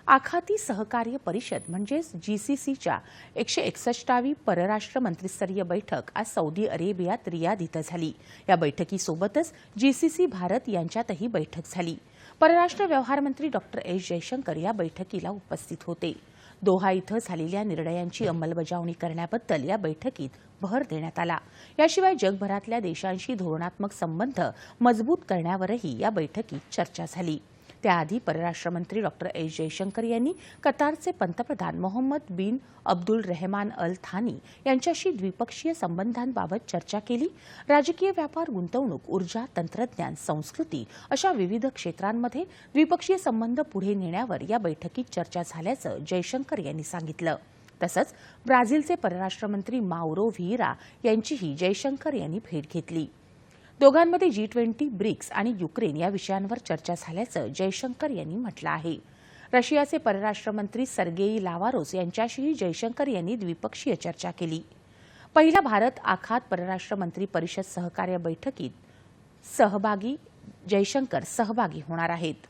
आखाती सहकार्य परिषद म्हणजेच जीसीसीच्या 161वी परराष्ट्र मंत्रिस्तरीय बैठक आज सौदी अरेबियात रियाद इथं झाली। या बैठकीसोबतच जीसीसी भारत यांच्यातही बैठक झाली। परराष्ट्र व्यवहार मंत्री डॉक्टर एस जयशंकर या बैठकीला उपस्थित होते। दोहा इथं झालेल्या निर्णयांची अंमलबजावणी करण्याबद्दल या बैठकीत भर देण्यात आला। याशिवाय जगभरातल्या देशांशी धोरणात्मक संबंध मजबूत करण्यावरही या बैठकीत चर्चा झाली। त्याआधी परराष्ट्र मंत्री डॉक्टर एस जयशंकर यांनी कतारचे पंतप्रधान मोहम्मद बिन अब्दुल रहमान अल थानी यांच्याशी द्विपक्षीय संबंधांबाबत चर्चा केली। राजकीय व्यापार, गुंतवणूक, ऊर्जा, तंत्रज्ञान, संस्कृती अशा विविध क्षेत्रांमध्ये द्विपक्षीय संबंध पुढे नेण्यावर या बैठकीत चर्चा झाल्याचं जयशंकर यांनी सांगितलं। तसंच ब्राझीलचे परराष्ट्र मंत्री माउरो व्हिएरा यांचीही जयशंकर यांनी भेट घेतली। दोघांमध्ये G20, ब्रिक्स आणि युक्रेन या विषयांवर चर्चा झाल्याचं जयशंकर यांनी म्हटलं आहे। रशियाचे परराष्ट्र मंत्री सर्गेई लावारोस यांच्याशीही जयशंकर यांनी द्विपक्षीय चर्चा केली। पहिल्या भारत आखात परराष्ट्र मंत्री परिषद सहकार्य बैठकीत जयशंकर सहभागी होणार आहेत।